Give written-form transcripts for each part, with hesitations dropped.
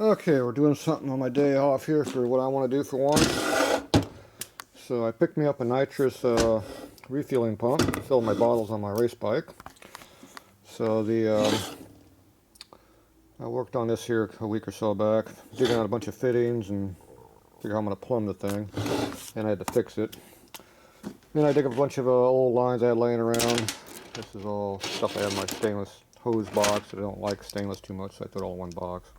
Okay, we're doing something on my day off here for what I want to do for once. So I picked me up a nitrous refueling pump, filled my bottles on my race bike. So I worked on this here a week or so back, digging out a bunch of fittings and figure how I'm going to plumb the thing, and I had to fix it. Then I dig up a bunch of old lines I had laying around. This is all stuff I had in my stainless hose box. I don't like stainless too much, so I threw it all in one box.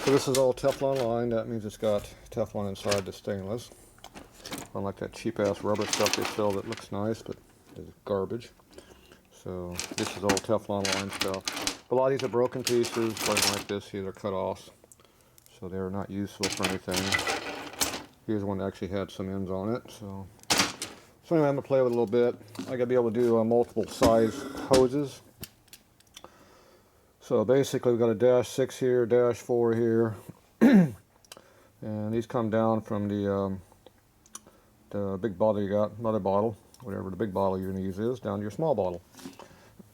So this is all Teflon line. That means it's got Teflon inside the stainless. Unlike that cheap ass rubber stuff they sell that looks nice but is garbage. So this is all Teflon line stuff. A lot of these are broken pieces, like this here, they're cut off. So they're not useful for anything. Here's one that actually had some ends on it. So anyway, I'm going to play with it a little bit. I got to be able to do multiple size hoses. So basically we've got a -6 here, -4 here. And these come down from the big bottle you got, another bottle, whatever the big bottle you're going to use is, down to your small bottle.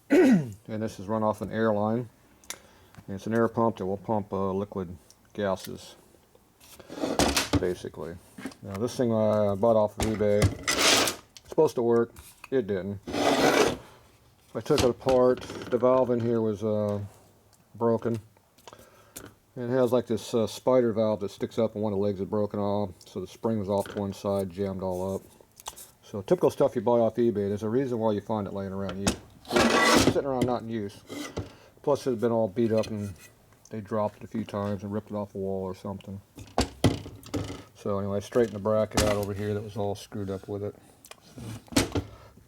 And this is run off an air line. And it's an air pump that will pump liquid gases, basically. Now this thing I bought off of eBay, it's supposed to work, it didn't. I took it apart, the valve in here was broken. And it has like this spider valve that sticks up and one of the legs is broken off, so the spring was off to one side, jammed all up. So typical stuff you buy off eBay, there's a reason why you find it laying around. It's sitting around not in use. Plus it had been all beat up and they dropped it a few times and ripped it off a wall or something. So anyway, I straightened the bracket out over here that was all screwed up with it.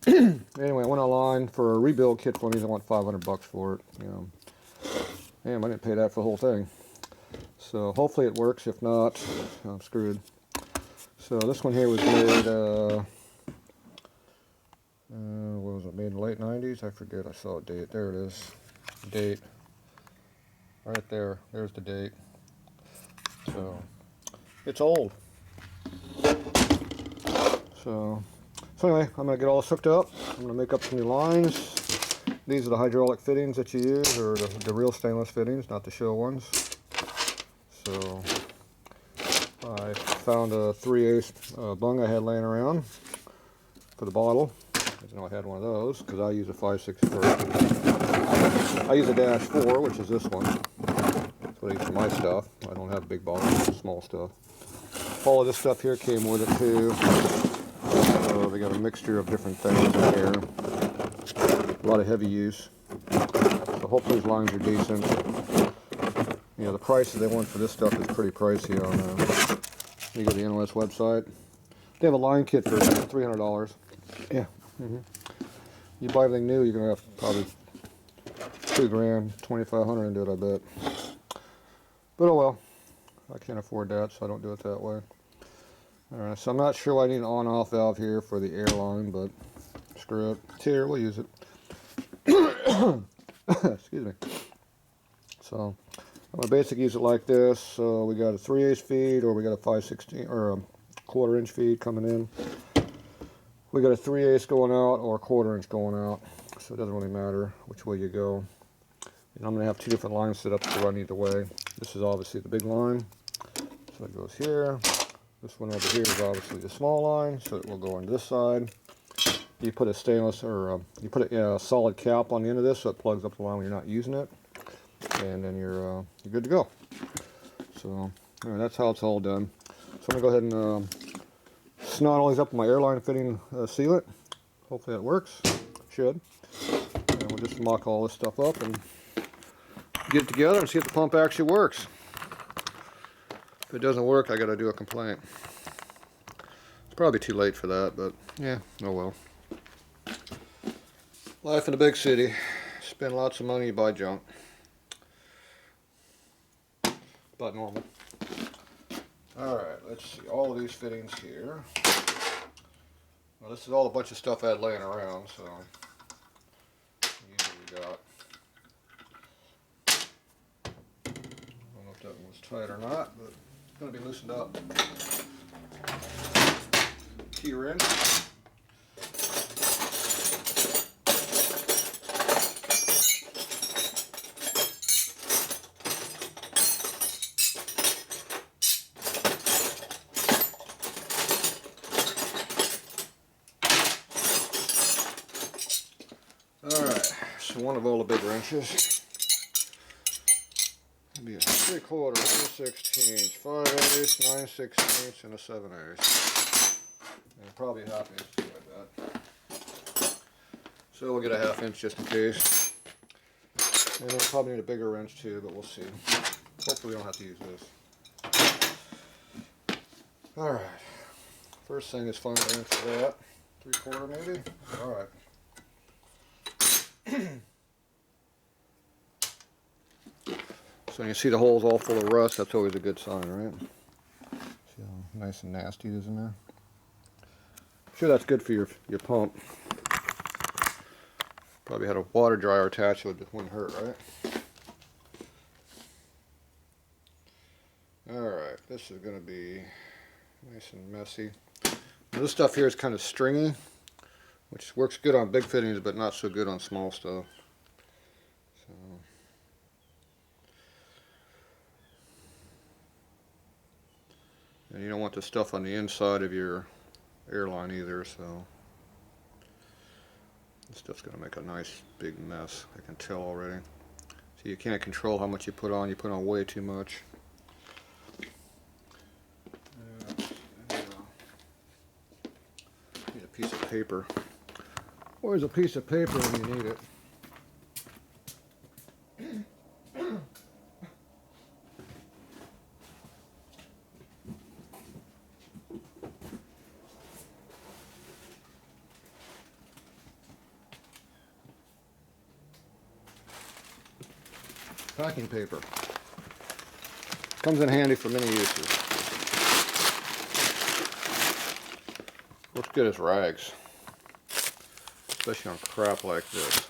So anyway, I went online for a rebuild kit for me. I want $500 for it. You know, damn, I didn't pay that for the whole thing. So hopefully it works. If not, I'm screwed. So this one here was made, what was it, made in the late 90s? I forget, I saw a date. There it is. Date. Right there. There's the date. So, it's old. So anyway, I'm going to get all this hooked up. I'm going to make up some new lines. These are the hydraulic fittings that you use, or the real stainless fittings, not the show ones. So I found a 3/8 bung I had laying around for the bottle. I didn't know I had one of those because I use a 5/6. I use a -4, which is this one. That's what I use for my stuff. I don't have big bottles, small stuff. All of this stuff here came with it too. So they got a mixture of different things in here. A lot of heavy use. So hopefully these lines are decent. You know, the prices they want for this stuff is pretty pricey on you go to the NOS website. They have a line kit for $300. Yeah. You buy everything new, you're gonna have probably $2 grand, $2,500 into it, I bet. But oh well, I can't afford that, so I don't do it that way. All right, so I'm not sure why I need an on-off valve here for the air line, but screw it. It's here, we'll use it. Excuse me. So I'm gonna basically use it like this. So we got a 3/8 feed, or we got a 5/16 or a 1/4 inch feed coming in. We got a 3/8 going out or a 1/4 inch going out, so it doesn't really matter which way you go. And I'm going to have two different lines set up to run either way. This is obviously the big line, so it goes here. This one over here is obviously the small line, so it will go on this side. You put a stainless, or you put a solid cap on the end of this, so it plugs up the line when you're not using it, and then you're good to go. So anyway, that's how it's all done. So I'm going to go ahead and snot all these up with my airline fitting sealant. Hopefully that works. Should. And we'll just mock all this stuff up and get it together and see if the pump actually works. If it doesn't work, I got to do a complaint. It's probably too late for that, but yeah, oh well. Life in a big city. Spend lots of money, buy junk. About normal. Alright, let's see. All of these fittings here. Well, this is all a bunch of stuff I had laying around, so usually we got. I don't know if that one was tight or not, but it's going to be loosened up. Key wrench. one of all the big wrenches. It'd be a 3/4, 1/16, 5/8, 9/16, and a 7/8. And probably a 1/2 inch, something like that. So we'll get a 1/2 inch just in case. And we'll probably need a bigger wrench too, but we'll see. Hopefully we don't have to use this. Alright. First thing is find an inch for that. 3/4 maybe? Alright. So when you see the holes all full of rust, that's always a good sign, right? See how nice and nasty it is in there? I'm sure that's good for your pump. Probably had a water dryer attached so it wouldn't hurt, right? Alright, this is going to be nice and messy. Now, this stuff here is kind of stringy, which works good on big fittings but not so good on small stuff. So, and you don't want the stuff on the inside of your airline either, so this stuff's going to make a nice big mess, I can tell already. So you can't control how much you put on way too much. Need a piece of paper. Where's a piece of paper when you need it? Packing paper. Comes in handy for many uses. Looks good as rags, especially on crap like this.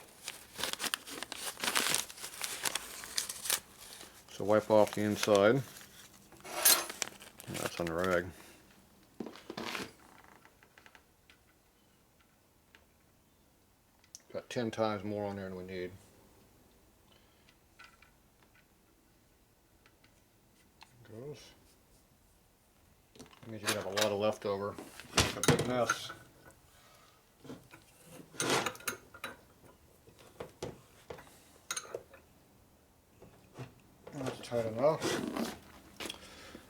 So wipe off the inside. That's on the rag. Got 10 times more on there than we need. Goes. That means you're gonna have a lot of leftover. A big mess. That's tight enough.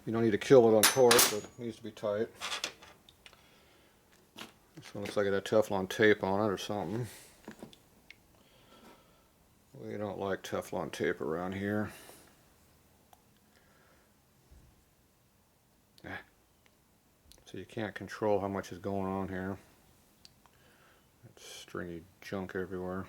You don't need to kill it on torque, but it needs to be tight. This one looks like it had Teflon tape on it or something. We don't like Teflon tape around here. So you can't control how much is going on here. It's stringy junk everywhere.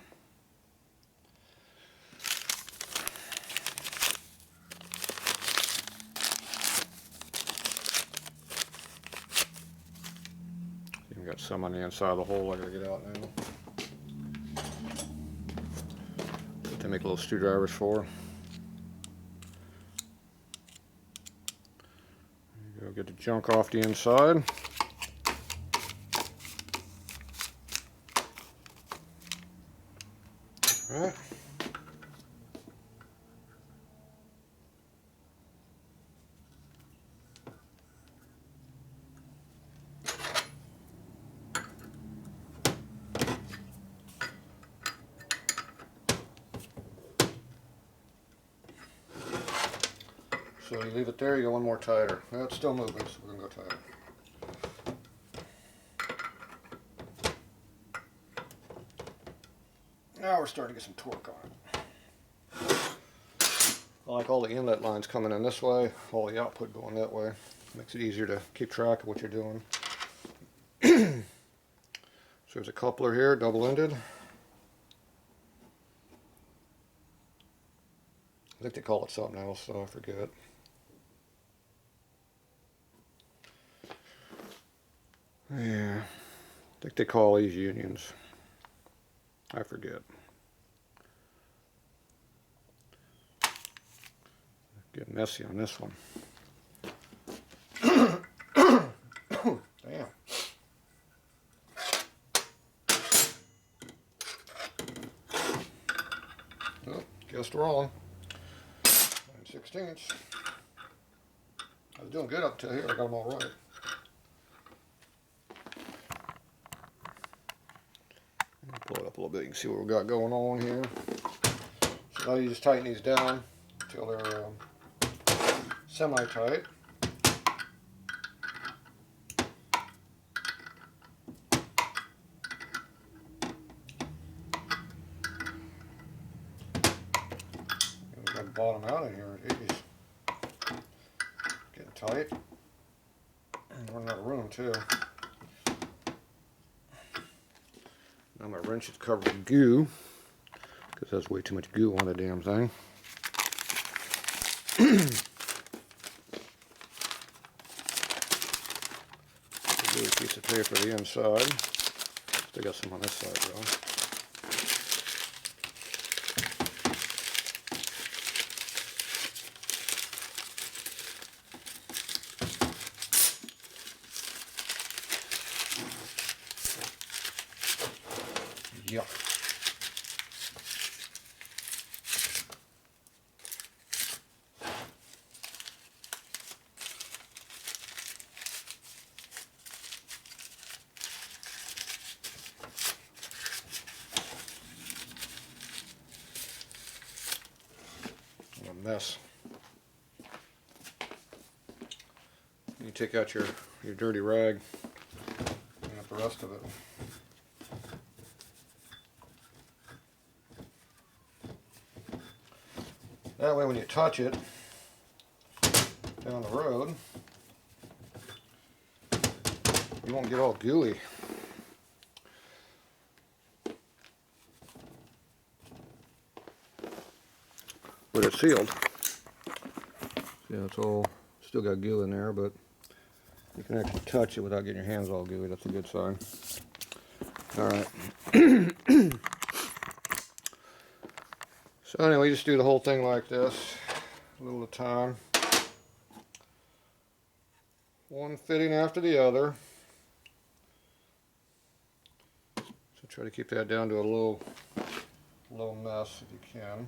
Even got some on the inside of the hole I gotta get out now. To make little screwdrivers for. There you go, get the junk off the inside. All right. So you leave it there, you go one more tighter. Well, it's still moving, so we're going to go tighter. Now we're starting to get some torque on it. I like all the inlet lines coming in this way, all the output going that way. Makes it easier to keep track of what you're doing. So there's a coupler here, double-ended. I think they call it something else, so I forget. Yeah, I think they call these unions. I forget. Get messy on this one. Damn. Oh, guessed wrong. 9/16. I was doing good up to here. I got them all right. Blow it up a little bit. You can see what we've got going on here. So now you just tighten these down until they're semi-tight. We've got the bottom out of here. Jeez. Getting tight. And running out of room too. Now my wrench is covered with goo, because there's way too much goo on the damn thing. Glue a piece of tape for the inside. Still got some on this side though. Yeah. What a mess. You take out your dirty rag, clean up the rest of it. That way when you touch it down the road, you won't get all gooey. But it's sealed. Yeah, it's all still got goo in there, but you can actually touch it without getting your hands all gooey. That's a good sign. Alright. So anyway, just do the whole thing like this, a little at a time. One fitting after the other. So try to keep that down to a low mess if you can.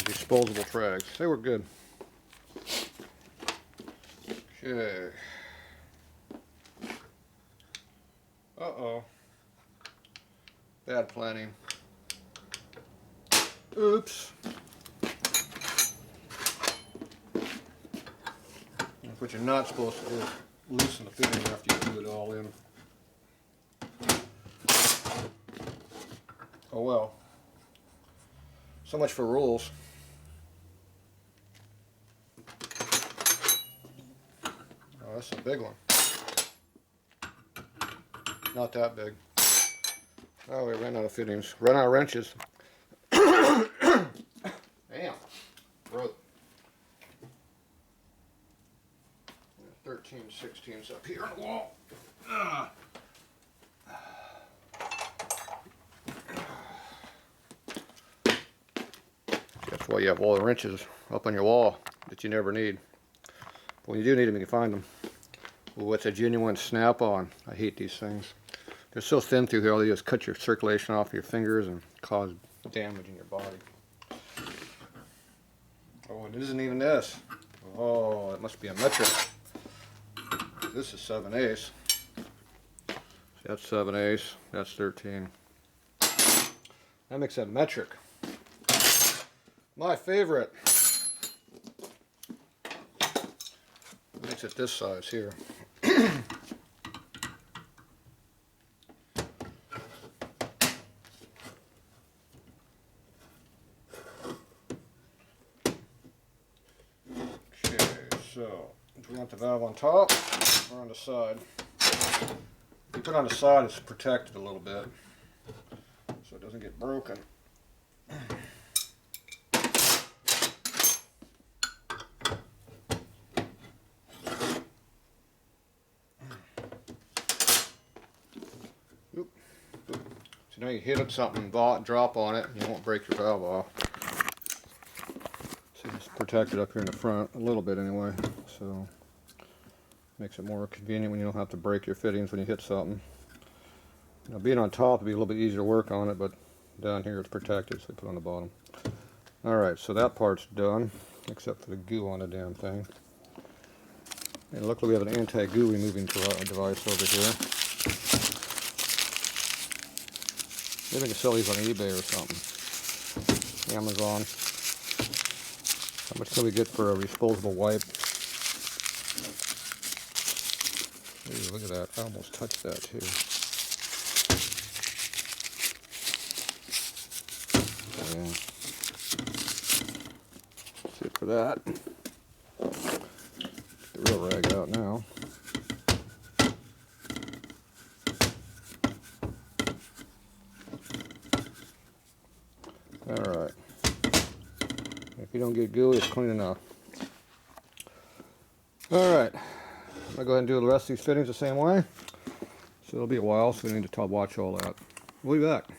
Disposable trags. They were good. Okay. Uh-oh. Bad planning. Oops. What you're not supposed to do is loosen the fitting after you glue it all in. Oh well. So much for rules. Oh, that's a big one. Not that big. Oh, we ran out of fittings. Ran out of wrenches. Damn. Broke. 13 16's up here on the wall. That's why you have all the wrenches up on your wall that you never need. But when you do need them, you can find them. Well, what's a genuine snap-on? I hate these things. They're so thin through here, all they do is cut your circulation off your fingers and cause damage in your body. Oh, it isn't even this. Oh, it must be a metric. This is 7/8. That's 7/8. That's 13. That makes that metric. My favorite. Makes it this size here. So, do we want the valve on top or on the side? If you put it on the side, it's protected a little bit so it doesn't get broken. Oop. So now you hit it something, drop on it, and you won't break your valve off. So just protect protected up here in the front, a little bit anyway, so makes it more convenient when you don't have to break your fittings when you hit something. Now being on top would be a little bit easier to work on it, but down here it's protected, so we put it on the bottom. Alright, so that part's done, except for the goo on the damn thing. And luckily we have an anti-goo removing device over here. Maybe I can sell these on eBay or something. Amazon. How much can we get for a disposable wipe? Ooh, look at that. I almost touched that too. Yeah. That's it for that. Get the real rag out now. Alright. If you don't get gooey, it's clean enough. Alright. I'm going to go ahead and do the rest of these fittings the same way. So it'll be a while, so we need to watch all that. We'll be back.